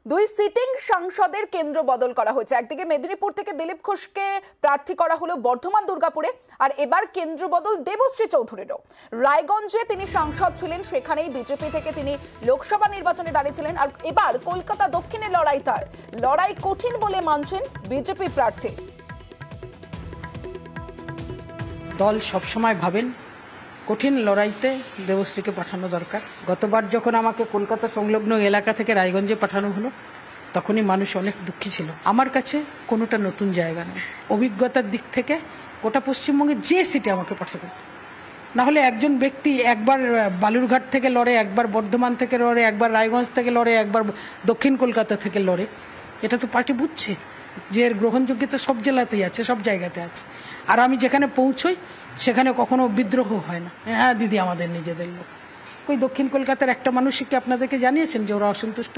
দুই সিটিং সাংসদের কেন্দ্র বদল করা হয়েছে। একদিকে মেদিনীপুর থেকে দিলীপ ঘোষকে প্রার্থী করা হলো বর্ধমান দুর্গাপুরে, আর এবার কেন্দ্র বদল দেবশ্রী চৌধুরীরও। রায়গঞ্জে তিনি সাংসদ ছিলেন, সেখানেই বিজেপি থেকে তিনি লোকসভা নির্বাচনে দাঁড়িয়েছিলেন, আর এবার কলকাতা দক্ষিণে লড়াই তার। লড়াই কঠিন বলে মানছেন বিজেপি প্রার্থী। দল সবসময় ভাবেন কঠিন লড়াইতে দেবশ্রীকে পাঠানো দরকার। গতবার যখন আমাকে কলকাতা সংলগ্ন এলাকা থেকে রায়গঞ্জে পাঠানো হলো, তখনই মানুষ অনেক দুঃখী ছিল। আমার কাছে কোনোটা নতুন জায়গা নয়। অভিজ্ঞতার দিক থেকে গোটা পশ্চিমবঙ্গে যে সিটে আমাকে পাঠাবেন, না হলে একজন ব্যক্তি একবার বালুরঘাট থেকে লড়ে, একবার বর্ধমান থেকে লড়ে, একবার রায়গঞ্জ থেকে লড়ে, একবার দক্ষিণ কলকাতা থেকে লড়ে, এটা তো পার্টি বুঝছে যে এর গ্রহণযোগ্যতা সব জেলাতেই আছে, সব জায়গাতে আছে। আর আমি যেখানে পৌঁছই সেখানে কখনো বিদ্রোহ হয় না। হ্যাঁ দিদি, আমাদের নিজেদের লোক। ওই দক্ষিণ কলকাতার একটা মানুষকে আপনাদেরকে জানিয়েছেন যে ওরা অসন্তুষ্ট।